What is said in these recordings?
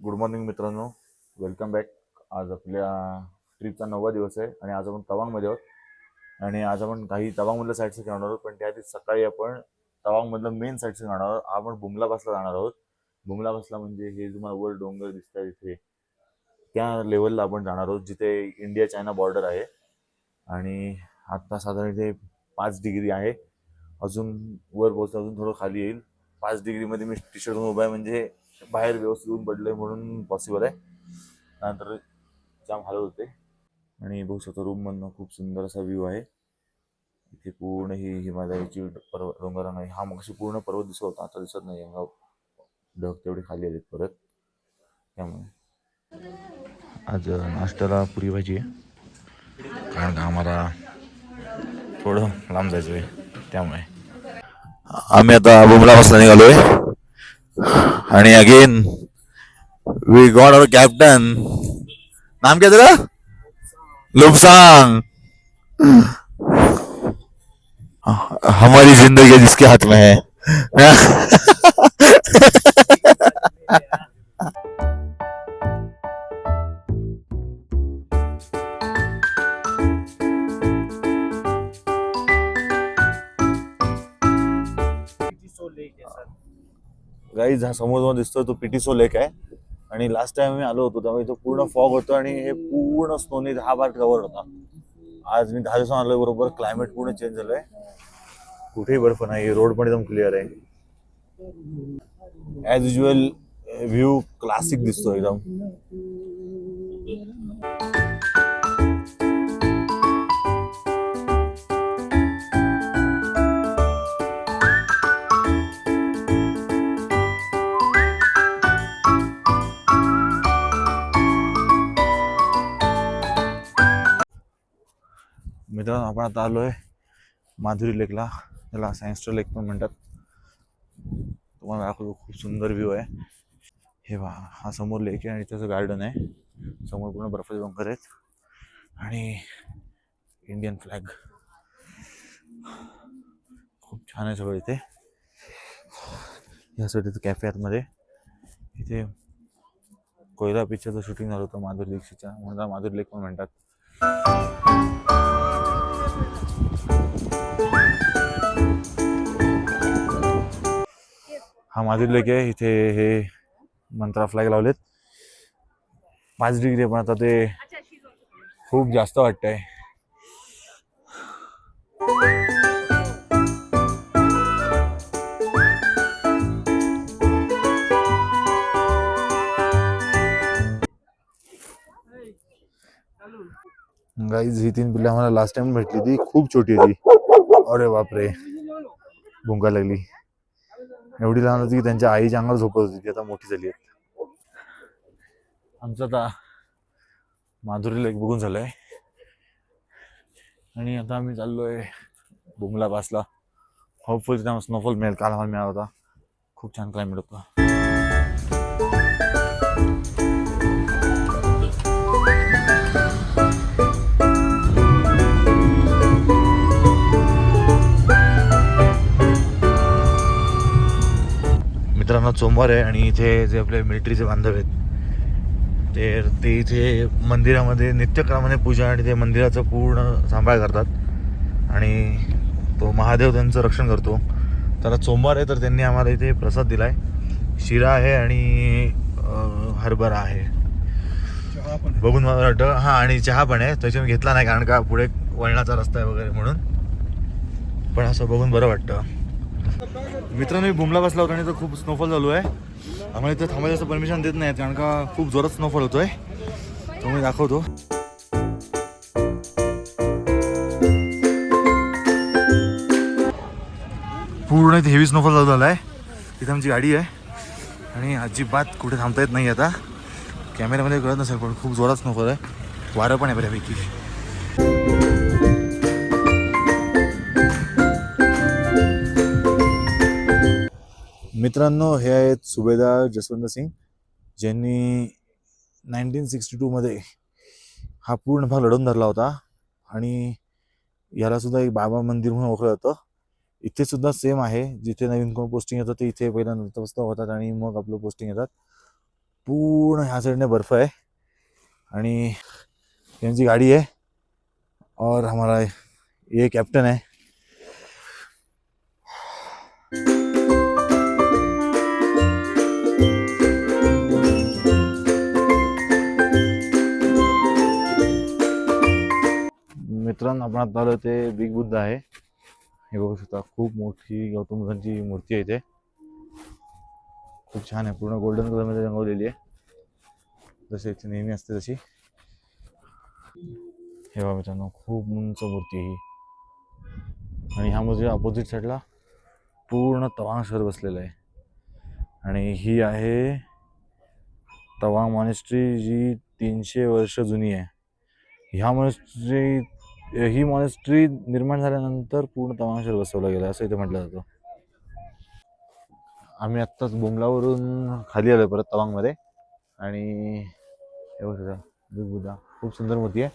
Good morning मित्रांनो, welcome back. आज आपल्या ट्रिपचा 9वा दिवस आहे आणि आज आपण तवांगमध्ये आहोत. आणि आज आपण काही तवांगमधल्या साईटचं करणार आहोत, पण त्याआधी सकाळी आपण तवांगमधलं मेन साईटचं जाणार आहोत. आपण बुमला पासला जाणार आहोत. बुमला पासला म्हणजे हे तुम्हाला वर डोंगर दिसत आहे तिथे, त्या लेवलला आपण जाणार आहोत जिथे इंडिया चायना बॉर्डर आहे. आणि आत्ता साधारण इथे 5 डिग्री आहे. अजून वर पोहोचलं, अजून थोडं खाली येईल. 5 डिग्रीमध्ये मी टी शर्ट उभा आहे, म्हणजे बाहेर व्यवस्थित ऊन पडलंय म्हणून पॉसिबल आहे. त्यानंतर जाम हालत होते. आणि बघू शकतो रूममधनं खूप सुंदर असा व्ह्यू आहे. इथे पूर्ण ही हिमालयाची डोंगरांग आहे. हा मग पूर्ण पर्वत दिसत होता, आता दिसत नाही. ढग तेवढे खाली आलेत परत. त्यामुळे आज नाश्त्याला पुरी भाजी आहे, कारण का आम्हाला थोडं लांब जायचं आहे. त्यामुळे आम्ही आता बुमला बसला निघालोय. आणि again we got our captain. नाम क्या तेरा? लुबसांग. हमारी जिंदगी जिसके हाथ में है. गाईज, हा समोर दिसतोय तो पिटिसो लेक आहे. आणि लास्ट टाइम मी आलो होतो तेव्हा इथं पूर्ण फॉग होतं आणि हे पूर्ण स्नोनी 10 पार्ट कव्हर होता. आज मी 10 दिवसांनी आलोय, बरोबर क्लायमेट पूर्ण चेंज झालंय. कुठेही बर्फ नाही, रोड पण एकदम क्लिअर आहे. ॲज युजल व्ह्यू क्लासिक दिसतो एकदम. मित्रांनो, आपण आता आलोय माधुरी लेकला. त्याला सायन्स लेक पण म्हणतात. तुम्हाला दाखवतो, खूप सुंदर व्ह्यू आहे. हे पहा, हा समोर लेक आहे आणि त्याचं गार्डन आहे. समोर पूर्ण बर्फाचे डोंगर आहेत आणि इंडियन फ्लॅग. खूप छान आहे सगळं इथे. यासाठी कॅफे आतमध्ये. इथे कोयला पिक्चरचं शूटिंग झालं होतं माधुरी दीक्षितच्या, म्हणून माधुरी लेक पण म्हणतात. हा माधुरी लेक आहे. इथे हे मंत्रा फ्लॅग लावलेत. 5 डिग्री पण आता ते खूप जास्त वाटतंय. गाईज, ही 3 पिल्ले आम्हाला लास्ट टाइम भेटली ती खूप छोटी होती. अरे बापरे, भुंका लागली. एवढी लहान होती की त्यांच्या आईच्या अंगावर झोपत होती. ती आता मोठी झाली आहे. आमचं आता माधुरी लेक बघून झालंय आणि आता आम्ही चाललोय बुमला पासला. होपफुली त्यामुळे स्नोफॉल मिळेल. काल आम्हाला मिळाला होता. खूप छान क्लायमेट होतं. मित्रांनो, सोमवार आहे आणि इथे जे आपले मिलिटरीचे बांधव आहेत ते इथे मंदिरामध्ये नित्यक्रमाने पूजा आणि ते मंदिराचं पूर्ण सांभाळ करतात आणि तो महादेव त्यांचं रक्षण करतो. तर सोमवार आहे, तर त्यांनी आम्हाला इथे प्रसाद दिलाय. शिरा आहे आणि हरभरा आहे. बघून मला वाटतं, हां, आणि चहा पण आहे. त्याच्या मी घेतला नाही, कारण का पुढे वळणाचा रस्ता आहे वगैरे म्हणून. पण असं बघून बरं वाटतं. मित्रांनो, मी बुमला बसला होता आणि तो खूप स्नोफॉल चालू आहे. आम्हाला इथं थांबायचं परमिशन देत नाही, कारण का खूप जोरात स्नोफॉल होतोय. तो मी दाखवतो. पूर्ण इथे हेवी स्नोफॉल चालू झाला आहे. तिथे आमची गाडी आहे आणि अजिबात कुठे थांबता येत नाही. आता कॅमेऱ्यामध्ये कळत नसेल, पण खूप जोरात स्नोफॉल आहे. वारं पण आहे बऱ्यापैकी. मित्रांनो, हे आहेत सुभेदार जसवंत सिंग, ज्यांनी 1962मध्ये हा पूर्ण भाग लढवून धरला होता. आणि याला सुद्धा एक बाबा मंदिर म्हणून ओळखलं जातं. इथे सुद्धा सेम आहे. जिथे नवीन कोण पोस्टिंग येतं ते इथे पहिला नतमस्तक होतात आणि मग आपलं पोस्टिंग येतात. पूर्ण ह्या साईडने बर्फ आहे आणि यांची गाडी आहे और हमारा ये कॅप्टन आहे. मित्रांनो आपण आता आलो ते बिग बुद्ध आहे. हे बघू शकता खूप मोठी गौतम बुद्धांची मूर्ती आहे इथे. खूप छान आहे, पूर्ण गोल्डन कलर मध्ये रंगवलेली आहे जसे इथे नेहमी असते तशी. हे बघा मित्रांनो खूप उंच मूर्ती आहे ही. आणि ह्यामध्ये अपोजिट साईडला पूर्ण तवांग शहर बसलेलं आहे. आणि ही आहे तवांग मॉनेस्ट्री जी 300 वर्ष जुनी आहे. ह्या ही मॉनेस्ट्री निर्माण झाल्यानंतर पूर्ण तवांग शहर बसवलं गेलं असं इथे म्हटलं जातं. आम्ही आत्ताच बुमलावरून खाली आलो परत तवांगमध्ये. आणि हे बघा बिग बुद्धा खूप सुंदर मूर्ती आहे.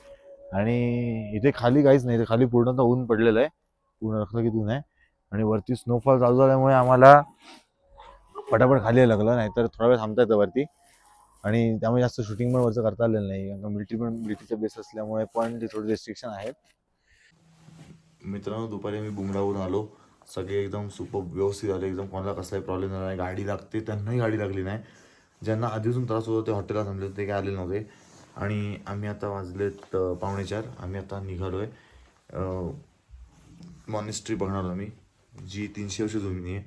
आणि इथे खाली काहीच नाही, इथे खाली पूर्णतः ऊन पडलेलं आहे, पूर्ण रखरखीत ऊन आहे. आणि वरती स्नोफॉल चालू झाल्यामुळे आम्हाला पटापट खाली यायला लागलं, नाहीतर थोडा वेळ थांबता येतं वरती. आणि त्यामुळे जास्त शूटिंग पण वरचं करता आलेलं नाही, कारण मिलिटरीचा बेस असल्यामुळे पण ते थोडे रेस्ट्रिक्शन आहेत. मित्रांनो दुपारी मी बुमराहून आलो, सगळे एकदम सुपर व्यवस्थित आले, एकदम कोणाला कसलाही प्रॉब्लेम झाला नाही. गाडी लागते त्यांनाही गाडी लागली नाही. ज्यांना आधीपासून त्रास होता ते हॉटेलला थांबले ते काय आले नव्हते. आणि आम्ही आता वाजलेत 3:45. आम्ही आता निघालो आहे मॉनेस्ट्री बघणार आम्ही जी 300 वर्ष जुनी आहे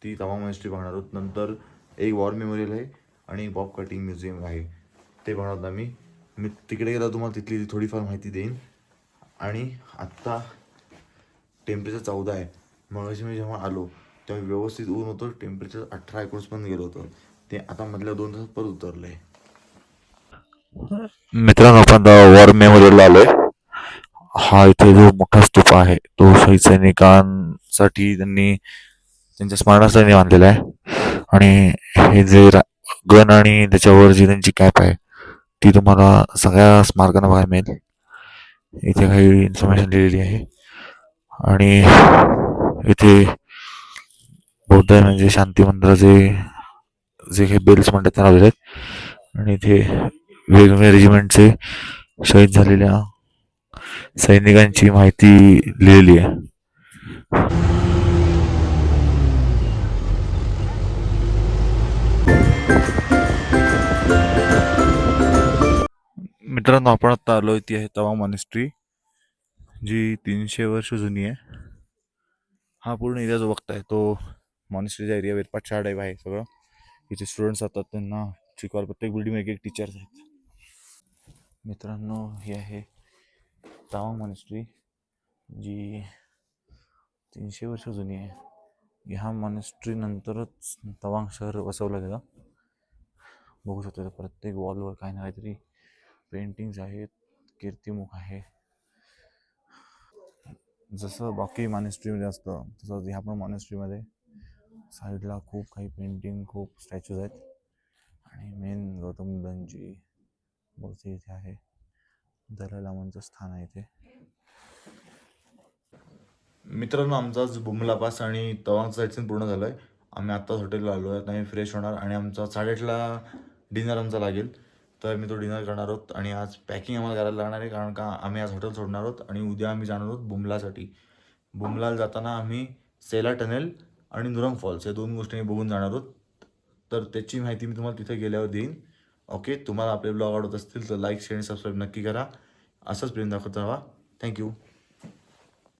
ती तवांग मॉनेस्ट्री बघणार आहोत. नंतर एक वॉर मेमोरियल आहे आणि एक बॉब कटिंग म्युझियम आहे ते बघणार आहोत आम्ही. मी तिकडे गेला तुम्हाला तिथली थोडीफार माहिती देईन. आणि आत्ता टेम्परेचर 14 आहे. मगाशी मी जेव्हा आलो तेव्हा व्यवस्थित ऊन होतं, टेम्परेचर 18-19 पण गेलं होतं. ते आता मधल्या 2 तासात परत उतरलं आहे. मित्रांनो आपण वॉर मेमोरियलला आलोय. हा इथे जो मोठा स्तूप आहे तो शहीद सैनिकांसाठी त्यांनी त्यांच्या स्मरणासाठी बांधलेला आहे. आणि हे जे गन आणि त्याच्यावर जी त्यांची कॅप आहे ती तुम्हाला सगळ्या स्मारकांना बघायला मिळेल. इथे काही इन्फॉर्मेशन दिलेली आहे. आणि इथे बौद्ध म्हणजे शांती मंदिराचे जे काही बेल्स म्हणतात ते लावलेले आहेत. आणि इथे वेगवेगळ्या रेजिमेंटचे शहीद झालेल्या सैनिकांची माहिती लिहिलेली आहे. मित्रांनो आपण आता आलो ती आहे तवांग मॉनेस्ट्री जी 300 वर्ष जुनी आहे. हा पूर्ण एरिया जो बघताय तो मॉनेस्ट्रीचा एरिया वेरपाट शाळा टाईप आहे सगळं. इथे स्टुडंट्स असतात त्यांना शिकवायला प्रत्येक बिल्डिंग एक टीचर्स आहेत. मित्रांनो ही आहे तवांग मॉनेस्ट्री जी 300 वर्ष जुनी आहे. ह्या मॉनेस्ट्री नंतरच तवांग शहर वसवलं गेलं. बघू शकतो प्रत्येक वॉलवर काही ना काहीतरी पेंटिंग्स आहेत, कीर्तिमुख आहे. जसं बाकी मॉनेस्ट्रीमध्ये असतं तसं ह्या पण मॉनेस्ट्रीमध्ये साईडला खूप काही पेंटिंग, खूप स्टॅच्यूज आहेत. आणि मेन गौतम बुद्धांची मूर्ती इथे आहे. दलाई लामांचं स्थान आहे इथे. मित्रांनो आमचा आज बुमला पास आणि तवांग साईडचं पूर्ण झालं आहे. आम्ही आत्ताच हॉटेलला आलो आहे. आता आम्ही फ्रेश होणार आणि आमचा 8:30ला डिनर आमचा लागेल. तर मी तो डिनर करणार आहोत. आणि आज पॅकिंग आम्हाला करायला लागणार आहे, कारण का आम्ही आज हॉटेल सोडणार आहोत आणि उद्या आम्ही जाणार आहोत बुमलासाठी. बुमलाला जाताना आम्ही सेला टनेल आणि नुरंग फॉल्स या 2 गोष्टी बघून जाणार आहोत. तर त्याची माहिती मी तुम्हाला तिथे गेल्यावर देईन. ओके, तुम्हाला आपले ब्लॉग आवडत असतील तर लाईक शेअर आणि सबस्क्राईब नक्की करा. असंच प्रेम दाखवत राहा. थँक्यू.